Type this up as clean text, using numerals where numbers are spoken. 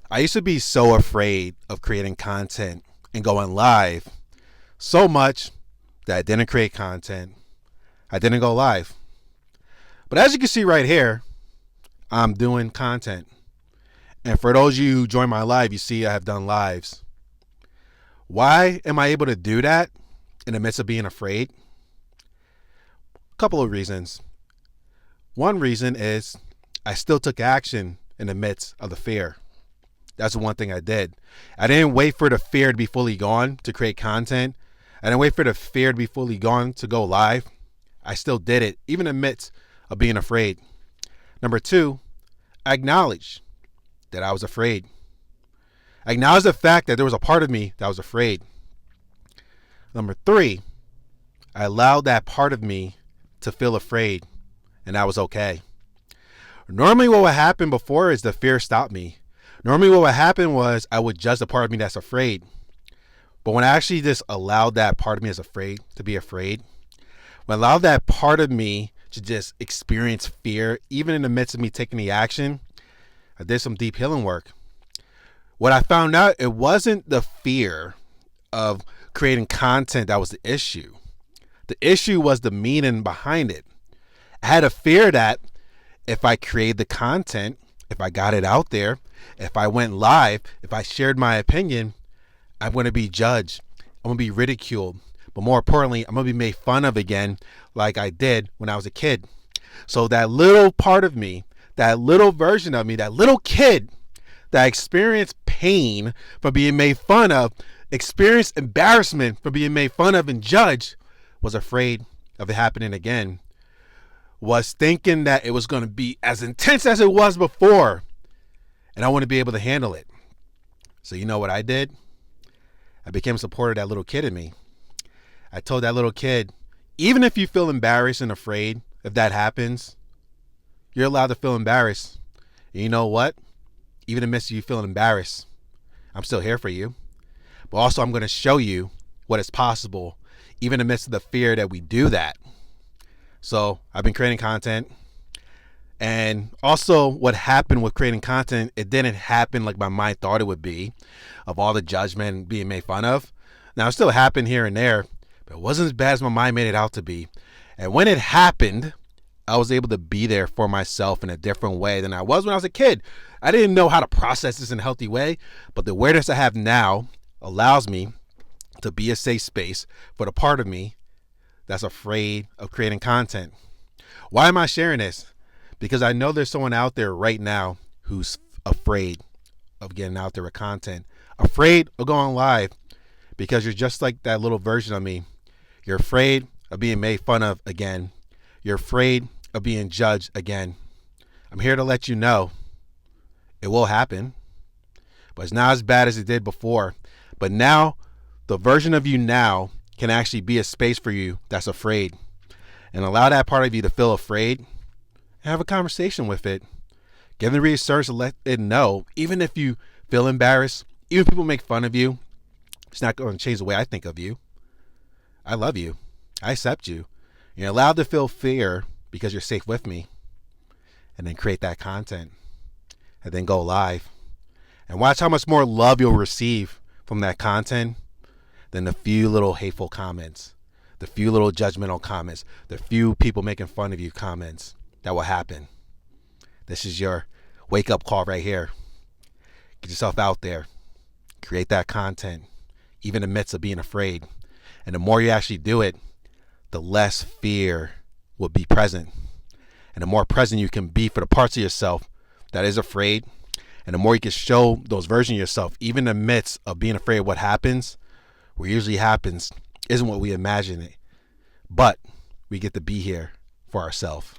I used to be so afraid of creating content and going live so much that I didn't create content. I didn't go live. But as you can see right here, I'm doing content. And for those of you who join my live, you see I have done lives. Why am I able to do that in the midst of being afraid? A couple of reasons. One reason is I still took action in the midst of the fear. That's the one thing I did. I didn't wait for the fear to be fully gone to create content. I didn't wait for the fear to be fully gone to go live. I still did it, even in the midst of being afraid. Number two, I acknowledged that I was afraid. I acknowledged the fact that there was a part of me that was afraid. Number three, I allowed that part of me to feel afraid, and that was okay. Normally what would happen before is the fear stopped me. Normally what would happen was I would judge the part of me that's afraid. But when I actually just allowed that part of me that's afraid to be afraid, when I allowed that part of me to just experience fear, even in the midst of me taking the action, I did some deep healing work. What I found out, it wasn't the fear of creating content that was the issue. The issue was the meaning behind it. I had a fear that if I created the content, if I got it out there, if I went live, if I shared my opinion, I'm going to be judged. I'm going to be ridiculed. But more importantly, I'm going to be made fun of again like I did when I was a kid. So that little part of me, that little version of me, that little kid that experienced pain from being made fun of, experienced embarrassment from being made fun of and judged, was afraid of it happening again. Was thinking that it was going to be as intense as it was before, and I want to be able to handle it. So you know what I did? I became a supporter of that little kid in me. I told that little kid, even if you feel embarrassed and afraid, if that happens, you're allowed to feel embarrassed. And you know what? Even in the midst of you feeling embarrassed, I'm still here for you. But also I'm going to show you what is possible, even in the midst of the fear that we do that. So I've been creating content. And also what happened with creating content, it didn't happen like my mind thought it would be, of all the judgment being made fun of. Now it still happened here and there, but it wasn't as bad as my mind made it out to be. And when it happened, I was able to be there for myself in a different way than I was when I was a kid. I didn't know how to process this in a healthy way, but the awareness I have now allows me to be a safe space for the part of me that's afraid of creating content. Why am I sharing this? Because I know there's someone out there right now who's afraid of getting out there with content, afraid of going live, because you're just like that little version of me. You're afraid of being made fun of again. You're afraid of being judged again. I'm here to let you know it will happen, but it's not as bad as it did before. But now, the version of you now can actually be a space for you that's afraid, and allow that part of you to feel afraid and have a conversation with it. Give the research to let it know, even if you feel embarrassed, even if people make fun of you, it's not going to change the way I think of you. I love you. I accept you. You're allowed to feel fear because you're safe with me, and then create that content and then go live and watch how much more love you'll receive from that content than the few little hateful comments, the few little judgmental comments, the few people making fun of you comments that will happen. This is your wake up call right here. Get yourself out there, create that content, even in the midst of being afraid. And the more you actually do it, the less fear will be present. And the more present you can be for the parts of yourself that is afraid, and the more you can show those versions of yourself, even in the midst of being afraid of what happens, what usually happens isn't what we imagine it. But we get to be here for ourselves.